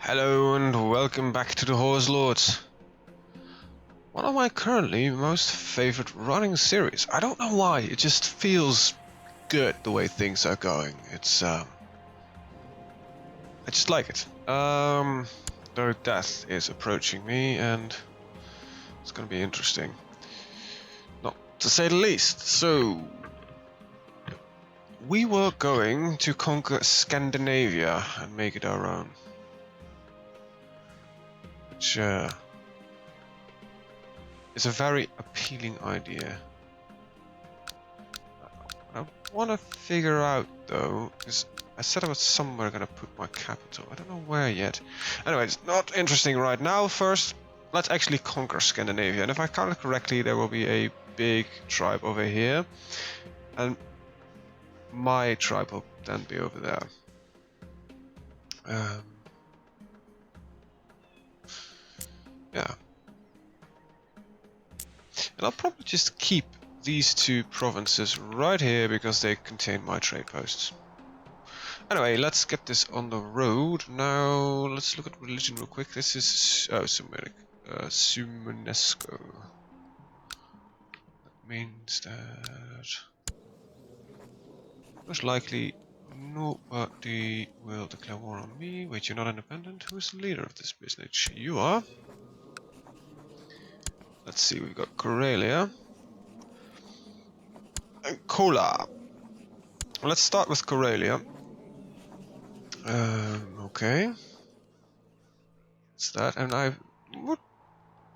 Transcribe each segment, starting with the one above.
Hello and welcome back to the Horse Lords. One of my currently most favorite running series. I don't know why, it just feels good the way things are going. I just like it. Though death is approaching me and it's gonna be interesting. Not to say the least. So we were going to conquer Scandinavia and make it our own. Which is a very appealing idea. I want to figure out though, because I said I was somewhere gonna put my capital. I don't know where yet. Anyway, it's not interesting right now. First, let's actually conquer Scandinavia. And if I count it correctly, there will be a big tribe over here. And my tribe will then be over there. Yeah. And I'll probably just keep these two provinces right here because they contain my trade posts. Anyway, let's get this on the road. Now, let's look at religion real quick. This is Sumenesco. That means that most likely nobody will declare war on me. Wait, you're not independent? Who's the leader of this business? You are. Let's see, we've got Karelia and Kola. Let's start with Karelia. Okay. That's that, and I would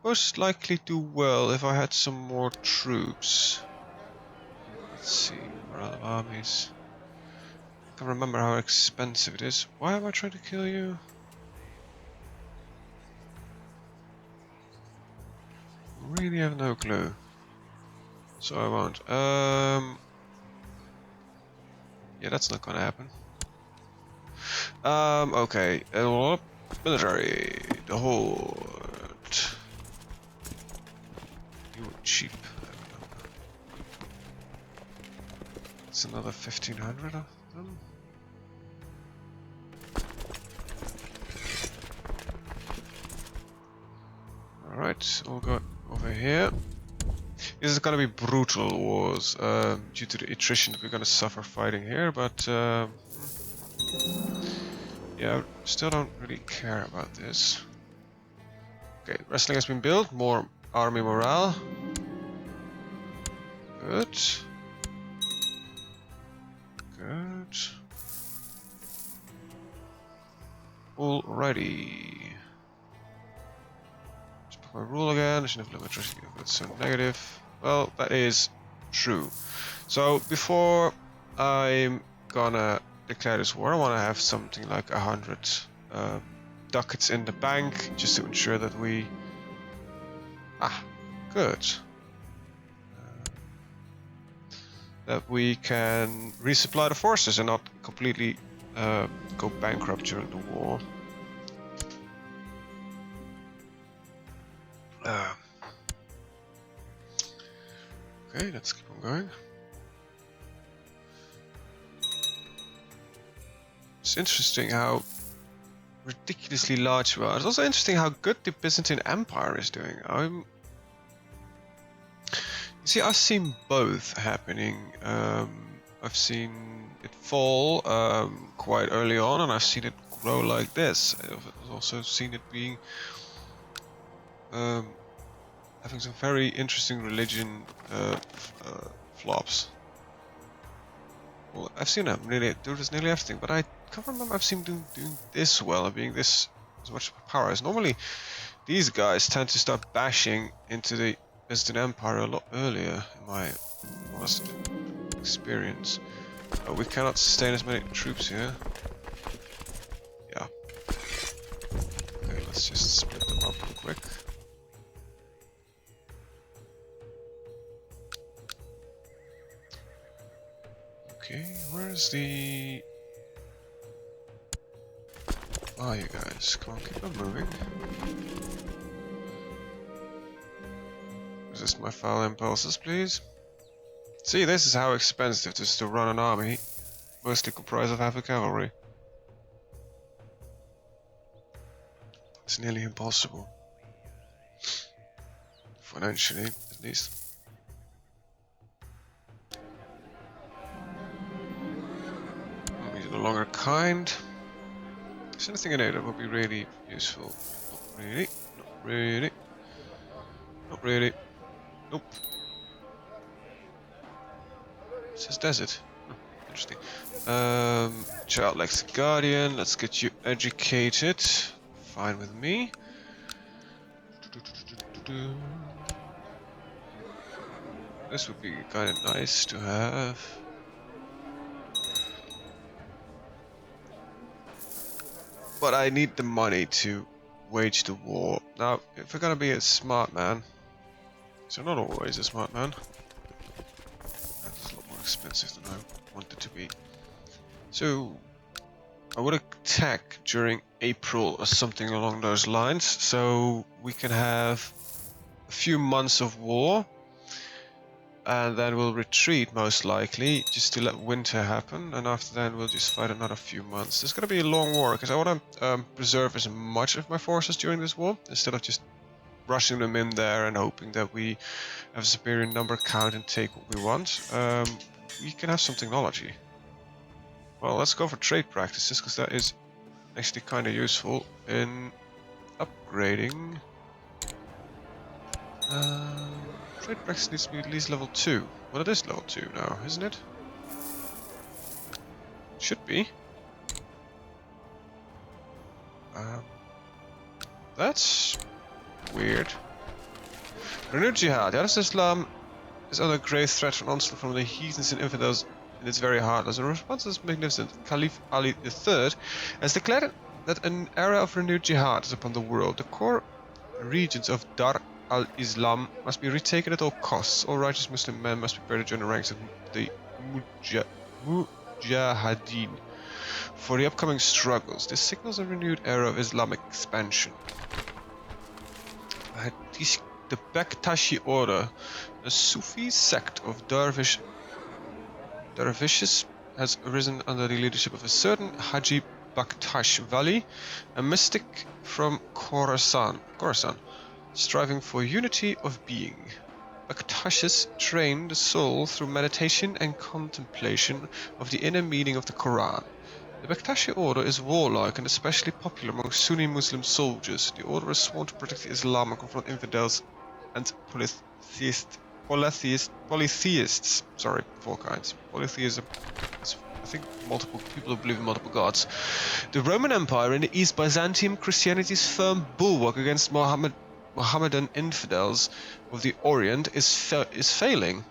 most likely do well if I had some more troops. Let's see, morale of armies. I can't remember how expensive it is. Why am I trying to kill you? Really have no clue. So I won't. Yeah, that's not gonna happen. Okay. Military. The Horde. You were cheap. It's another 1500 of them. Alright, we'll go over here. This is gonna be brutal wars due to the attrition that we're gonna suffer fighting here, but yeah, still don't really care about this. Okay, wrestling has been built, more army morale. Good. Good. Alrighty. Let's put my rule again. I should have electricity. That's so negative. Well, that is true. So before I'm gonna declare this war, I want to have something like 100 ducats in the bank, just to ensure that we... good. That we can resupply the forces and not completely go bankrupt during the war. Okay, let's keep on going. It's interesting how ridiculously large we are. It's also interesting how good the Byzantine Empire is doing. You see, I've seen both happening. I've seen it fall quite early on, and I've seen it grow like this. I've also seen it being having some very interesting religion flops. Well, I've seen them do this nearly everything, but I can't remember I've seen them doing this well and being this as much power as normally. These guys tend to start bashing into the Byzantine Empire a lot earlier, in my honest experience. We cannot sustain as many troops here. Yeah. Okay, let's just split them up real quick. Okay, where's the... Oh, you guys, come on, keep on moving. Resist my foul impulses, please. See, this is how expensive it is to run an army, mostly comprised of heavy cavalry. It's nearly impossible. Financially, at least. He's no longer kind. Is anything in here that would be really useful? Not really. Not really. Not really. Nope. It says desert. Interesting. Child likes the guardian. Let's get you educated. Fine with me. This would be kind of nice to have. But I need the money to wage the war. Now, if we're gonna be a smart man, so not always a smart man. That's a lot more expensive than I wanted to be. So, I would attack during April or something along those lines, so we can have a few months of war, and then we'll retreat most likely, just to let winter happen, and after that we'll just fight another few months. It's gonna be a long war, because I want to preserve as much of my forces during this war, instead of just rushing them in there and hoping that we have a superior number count and take what we want. We can have some technology. Well, let's go for trade practices, because that is actually kind of useful in upgrading. Trade practice needs to be at least level 2. Well, it is level 2 now, isn't it? Should be. That's weird. Renewed Jihad. The Islam is under grave threat from onslaught from the heathens and infidels in its very heart. As a response to this magnificent, Caliph Ali III has declared that an era of renewed jihad is upon the world. The core regions of Dar al-Islam must be retaken at all costs. All righteous Muslim men must prepare to join the ranks of the Mujahideen for the upcoming struggles. This signals a renewed era of Islamic expansion. The Bektashi Order, a Sufi sect of Dervishes, has arisen under the leadership of a certain Haji Baktash Vali, a mystic from Khorasan, striving for unity of being. Baktashes train the soul through meditation and contemplation of the inner meaning of the Quran. The Bektashi order is warlike and especially popular among Sunni Muslim soldiers. The order is sworn to protect Islam and confront infidels and polytheists. Sorry, 4 kinds. Polytheism is, I think, multiple people who believe in multiple gods. The Roman Empire in the East, Byzantium, Christianity's firm bulwark against Mohammedan infidels of the Orient, is failing.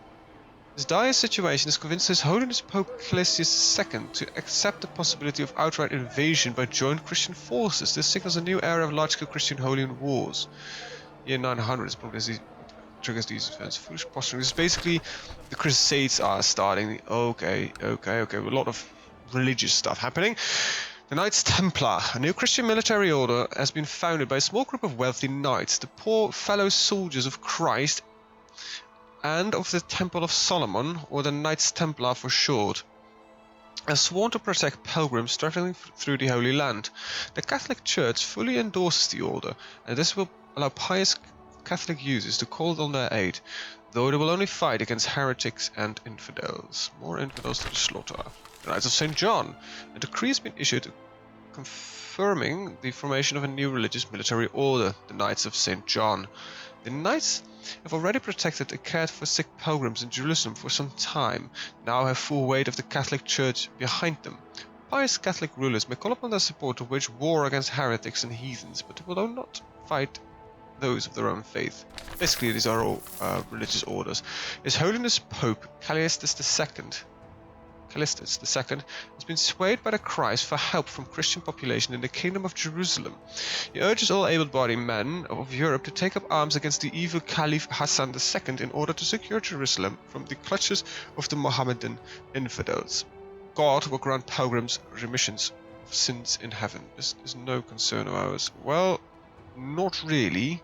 This dire situation has convinced His Holiness Pope Calisius II to accept the possibility of outright invasion by joint Christian forces. This signals a new era of large-scale Christian holy wars. Year 900 is probably what triggers these events. Foolish posturing. This is basically the Crusades are starting. Okay. A lot of religious stuff happening. The Knights Templar, a new Christian military order, has been founded by a small group of wealthy knights, the poor fellow soldiers of Christ and of the Temple of Solomon, or the Knights Templar for short, are sworn to protect pilgrims traveling through the Holy Land. The Catholic Church fully endorses the order, and this will allow pious Catholic users to call on their aid, though they will only fight against heretics and infidels. More infidels to the slaughter. The Knights of St. John. A decree has been issued confirming the formation of a new religious military order, the Knights of St. John. The Knights have already protected and cared for sick pilgrims in Jerusalem for some time, now have full weight of the Catholic Church behind them. Pious Catholic rulers may call upon their support to wage war against heretics and heathens, but they will not fight those of their own faith. Basically, these are all religious orders. His Holiness Pope Callistus II has been swayed by the cries for help from Christian population in the Kingdom of Jerusalem. He urges all able-bodied men of Europe to take up arms against the evil Caliph Hassan II in order to secure Jerusalem from the clutches of the Mohammedan infidels. God will grant pilgrims remissions of sins in heaven. This is no concern of ours. Well, not really.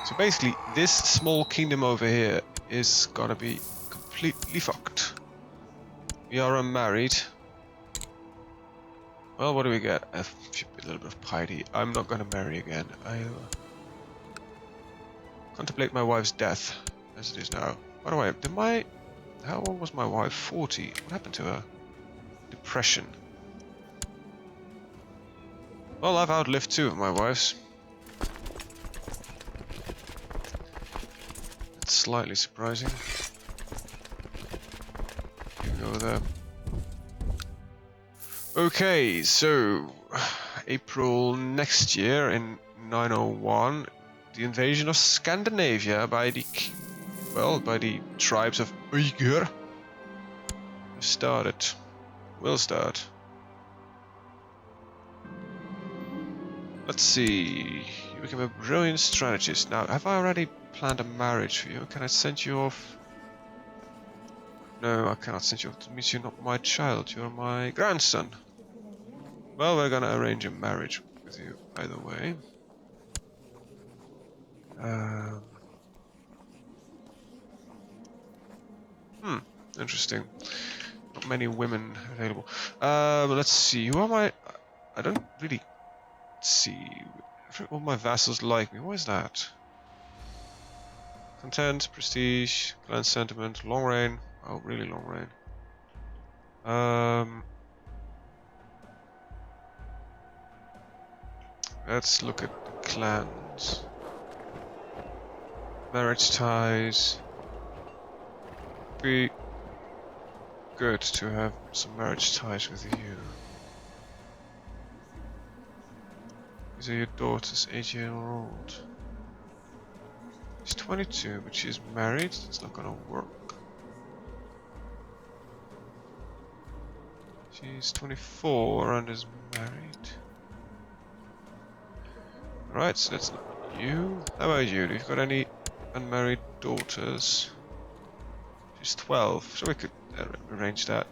So basically, this small kingdom over here is gonna be completely fucked. We are unmarried. Well, what do we get? A little bit of piety. I'm not gonna marry again. I'll contemplate my wife's death, as it is now. By the way, how old was my wife? 40. What happened to her? Depression. Well, I've outlived two of my wives. It's slightly surprising. You go there. Okay, so April next year in 901, the invasion of Scandinavia by the tribes of Uyghur started. Will start. Let's see. You become a brilliant strategist. Now, have I already planned a marriage for you? Can I send you off? No, I cannot send you off. It means you're not my child. You're my grandson. Well, we're gonna arrange a marriage with you, either way. Interesting. Not many women available. Let's see. Who am I? I don't really see. All my vassals like me. What is that? Content, prestige, clan sentiment, long reign. Oh, really long reign. Let's look at the clans. Marriage ties. Be good to have some marriage ties with you. These are your daughters, 8-year-old. She's 22, but she's married. It's not gonna work. She's 24 and is married. Right, so that's not you. How about you? Do you got any unmarried daughters? She's 12, so we could arrange that.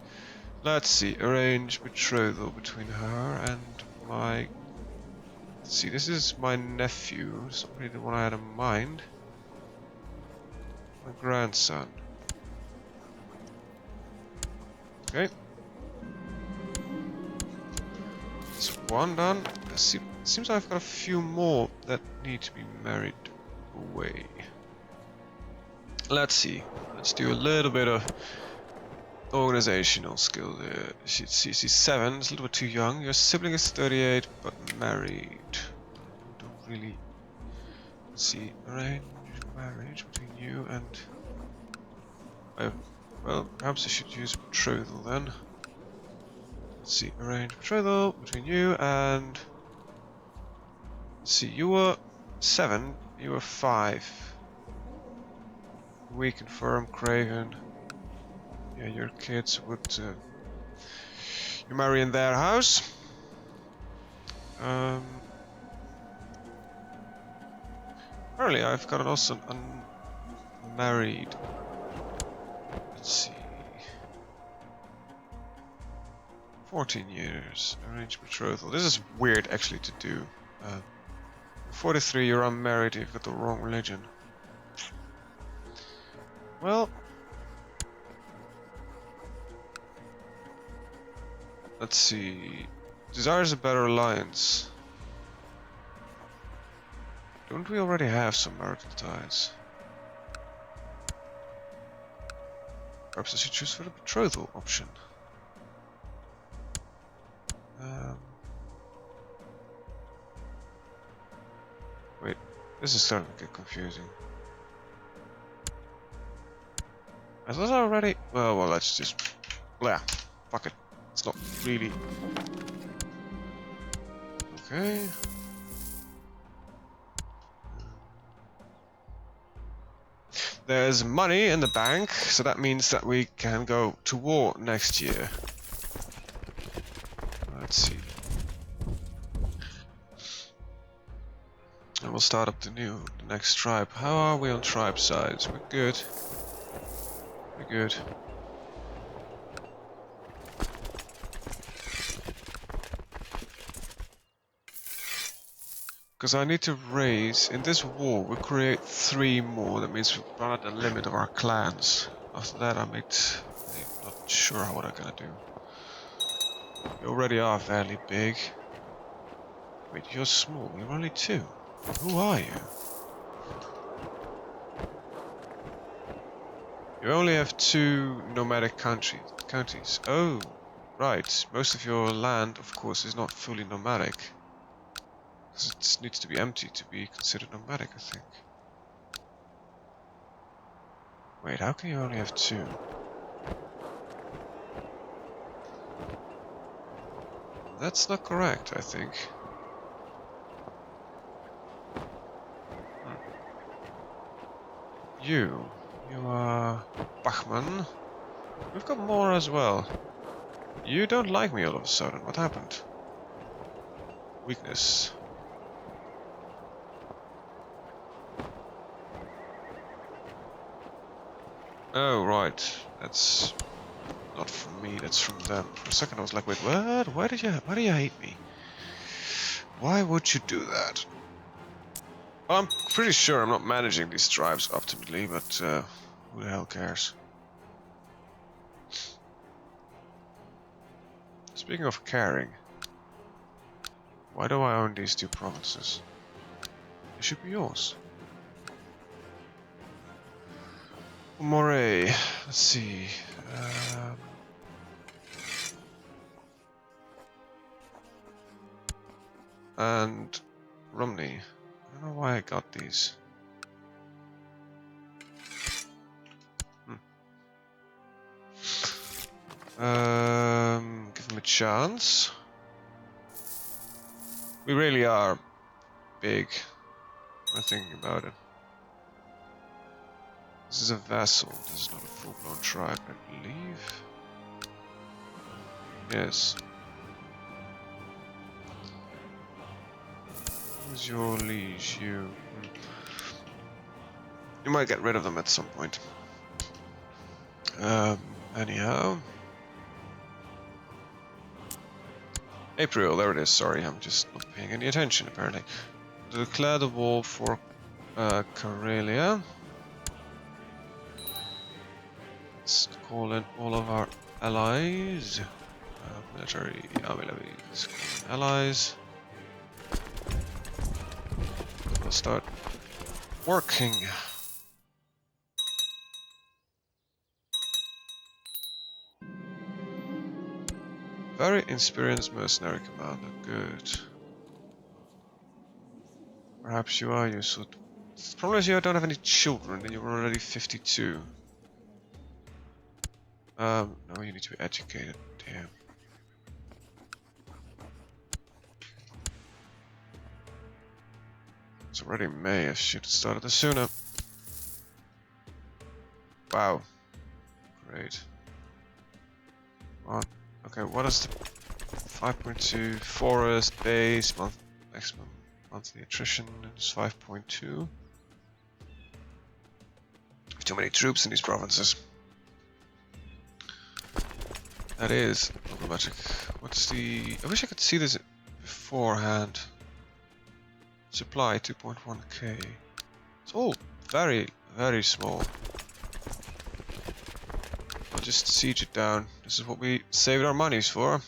Let's see, arrange betrothal between her and my... Let's see, this is my nephew. It's not really the one I had in mind. My grandson. Okay. That's one done. Let's see. Seems I've got a few more that need to be married away. Let's see. Let's do a little bit of organizational skill there. She's 7, it's a little bit too young. Your sibling is 38, but married. Don't really see. Arrange marriage between you and... well, perhaps I should use betrothal then. Let's see. Arrange betrothal between you and... Let's see, you were 7, you were 5. We confirm, Craven. Yeah, your kids would... you marry in their house. Apparently I've got also an unmarried... Let's see... 14 years. Arranged betrothal. This is weird actually to do. 43, you're unmarried, you've got the wrong religion. Well... Let's see... Desires a better alliance. Don't we already have some marital ties? Perhaps I should choose for the betrothal option. Wait, this is starting to get confusing. I thought I already... well, let's just... yeah, fuck it. It's not really... Okay. There's money in the bank, so that means that we can go to war next year. Let's see. And we'll start up the next tribe. How are we on tribe size? We're good. We're good. Because I need to raise, in this war, we'll create 3 more. That means we've run at the limit of our clans. After that, I'm not sure what I'm gonna do. You already are fairly big. Wait, you're small. You're only 2. Who are you? You only have 2 nomadic counties. Oh, right. Most of your land, of course, is not fully nomadic. Because it needs to be empty to be considered nomadic, I think. Wait, how can you only have 2? That's not correct, I think. You are Bachman. We've got more as well. You don't like me all of a sudden. What happened? Weakness. Oh, right. That's not from me, that's from them. For a second I was like, wait, what? Why do you hate me? Why would you do that? Well, I'm pretty sure I'm not managing these tribes optimally, but who the hell cares? Speaking of caring, why do I own these 2 provinces? They should be yours. Moray, let's see. And Romney. I don't know why I got these. Give him a chance. We really are big. I'm thinking about it. This is a vassal. This is not a full-blown tribe, I believe. Yes. Who's your liege? You. You might get rid of them at some point. Anyhow. April, there it is. Sorry, I'm just not paying any attention, apparently. Declare the war for Karelia. Let's call in all of our allies. Military army levies. Allies. We'll start working. Very experienced mercenary commander. Good. Perhaps you are useful. The problem is you don't have any children, and you're already 52. No, you need to be educated. Damn. It's already May. I should have started this sooner. Wow. Great. Come on. Okay, what is the 5.2 forest base maximum monthly attrition is 5.2. Too many troops in these provinces. That is problematic. What's the? I wish I could see this beforehand. Supply 2.1k. It's all very, very small. I'll just siege it down. This is what we saved our monies for.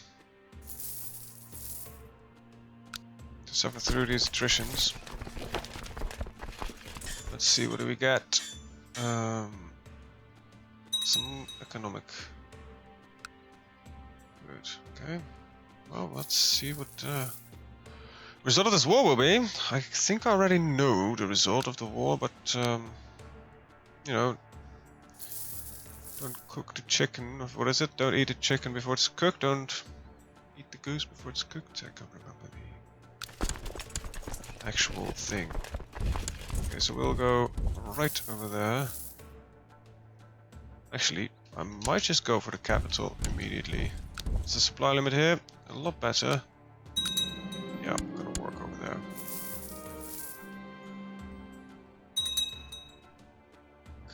To suffer through these attritions. Let's see, what do we get? Some economic. Good. Okay. Well, let's see what result of this war will be. I think I already know the result of the war, but you know, don't cook the chicken. What is it? Don't eat the chicken before it's cooked. Don't eat the goose before it's cooked. I can't remember the actual thing. Okay, so we'll go right over there. Actually, I might just go for the capital immediately. Is the supply limit here? A lot better. Yeah, I'm gonna work over there.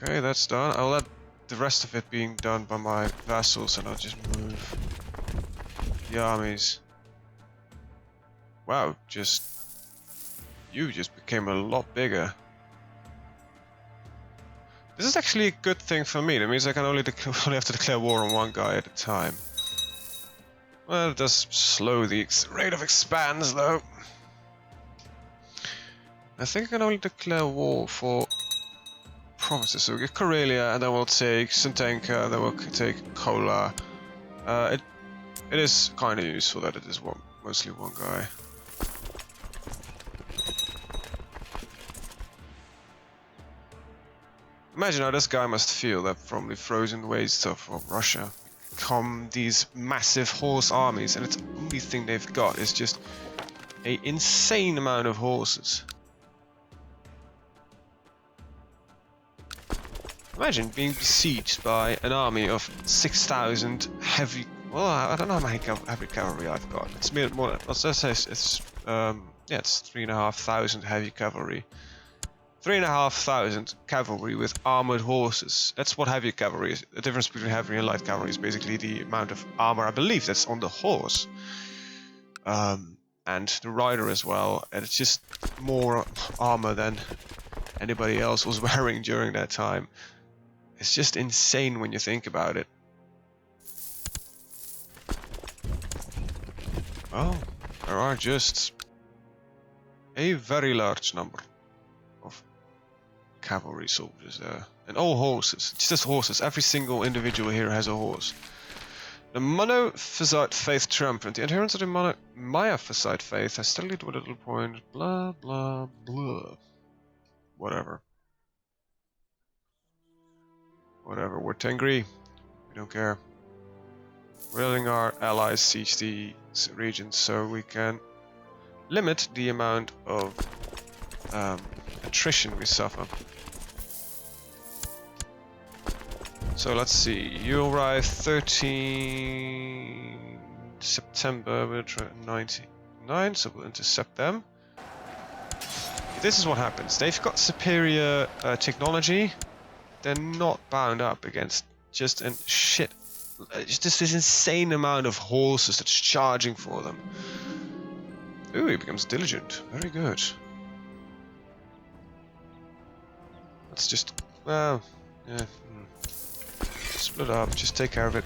Okay, that's done. I'll let the rest of it being done by my vassals, and I'll just move the armies. Wow, you just became a lot bigger. This is actually a good thing for me. That means I can only have to declare war on one guy at a time. Well, it does slow the rate of expands, though. I think I can only declare war for provinces. So we get Karelia, and then we'll take Sentenka, and then we'll take Kola. It is kind of useful that it is mostly one guy. Imagine how this guy must feel that from the frozen wastes of Russia come these massive horse armies, and it's the only thing they've got is just an insane amount of horses. Imagine being besieged by an army of 6,000 heavy. Well, I don't know how many heavy cavalry I've got. It's more. Let's say it's yeah, it's 3,500 heavy cavalry. 3,500 cavalry with armored horses. That's what heavy cavalry is. The difference between heavy and light cavalry is basically the amount of armor, I believe, that's on the horse. And the rider as well. And it's just more armor than anybody else was wearing during that time. It's just insane when you think about it. Well, there are just a very large number of cavalry soldiers there. And all horses. It's just horses. Every single individual here has a horse. The Monophysite faith triumphant. The adherents of the Monophysite faith has steadily to a little point. Blah, blah, blah. Whatever. Whatever. We're Tengri. We don't care. We're letting our allies siege the regions so we can limit the amount of attrition we suffer. So let's see, you arrive 13 September 99, so we'll intercept them. This is what happens. They've got superior technology. They're not bound up against just just this insane amount of horses that's charging for them. Ooh, he becomes diligent. Very good. Let's just, well, yeah. Split up, just take care of it.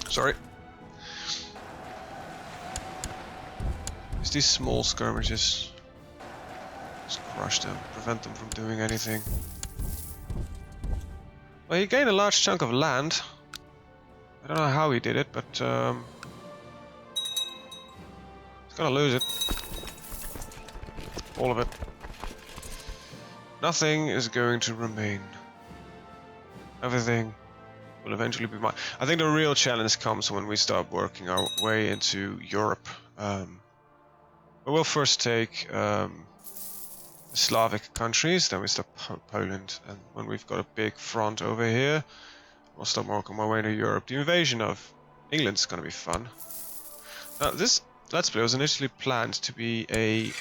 Sorry. Just these small skirmishes. Just crush them, prevent them from doing anything. Well, he gained a large chunk of land. I don't know how he did it, but he's gonna lose it. All of it. Nothing is going to remain. Everything will eventually be mine. I think the real challenge comes when we start working our way into Europe. We'll first take the Slavic countries, then we start Poland, and when we've got a big front over here, I'll start working my way into Europe. The invasion of England's gonna be fun. Now, this Let's Play was initially planned to be a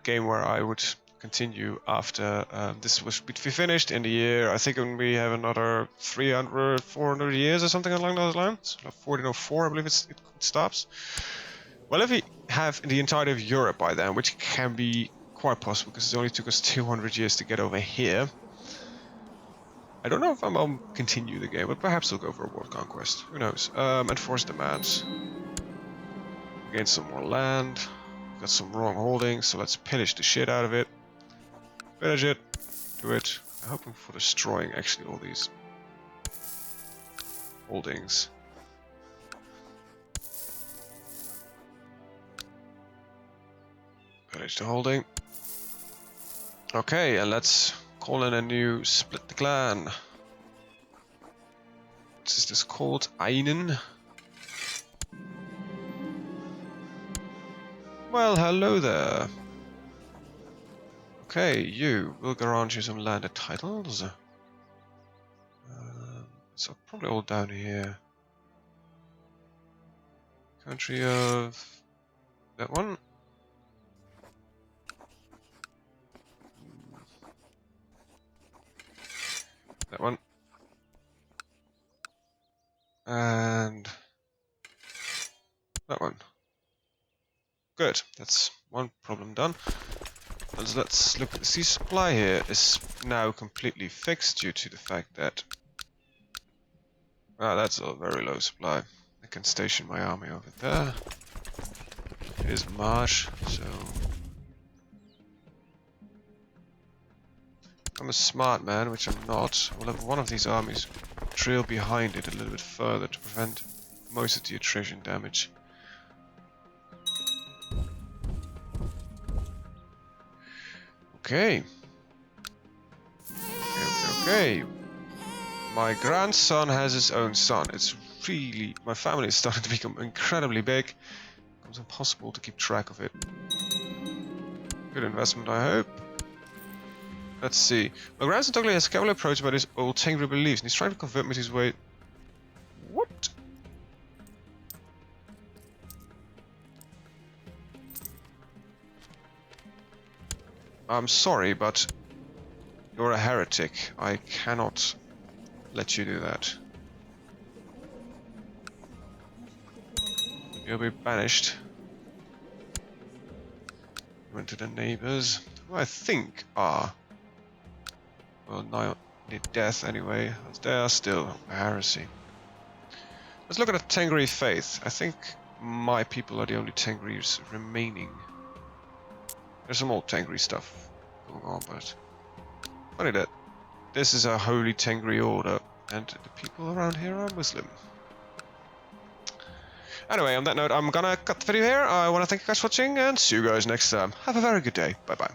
game where I would continue after this was be finished in the year. I think when we have another 300, 400 years or something along those lines. 1404, I believe it stops. Well, if we have the entirety of Europe by then, which can be quite possible because it only took us 200 years to get over here. I don't know if I'll continue the game, but perhaps I'll go for a world conquest. Who knows? Enforce demands. Gain some more land. Got some wrong holdings, so let's pillage the shit out of it. Pillage it. Do it. I'm hoping for destroying actually all these holdings. Pillage the holding. Okay, and let's call in a new split the clan. What is this called? Einen? Well, hello there. Okay, you will grant you some landed titles. So probably all down here. Country of that one. That one. And that one. Good, that's one problem done. And let's look at the sea supply here is now completely fixed due to the fact that Ah, that's a very low supply. I can station my army over there. It is March, so I'm a smart man, which I'm not. We'll have one of these armies trail behind it a little bit further to prevent most of the attrition damage. Okay. Okay. My grandson has his own son. It's really... My family is starting to become incredibly big. It becomes impossible to keep track of it. Good investment, I hope. Let's see. My grandson totally has a cavalier approach about his old Tengri beliefs, and he's trying to convert me to his way. What? I'm sorry, but you're a heretic. I cannot let you do that. You'll be banished. Went to the neighbors, who I think are... well, now need death anyway, as they are still a heresy. Let's look at the Tengri faith. I think my people are the only Tengris remaining. There's some old Tengri stuff going on, but funny that this is a holy Tengri order, and the people around here are Muslim. Anyway, on that note, I'm gonna cut the video here. I want to thank you guys for watching, and see you guys next time. Have a very good day. Bye bye.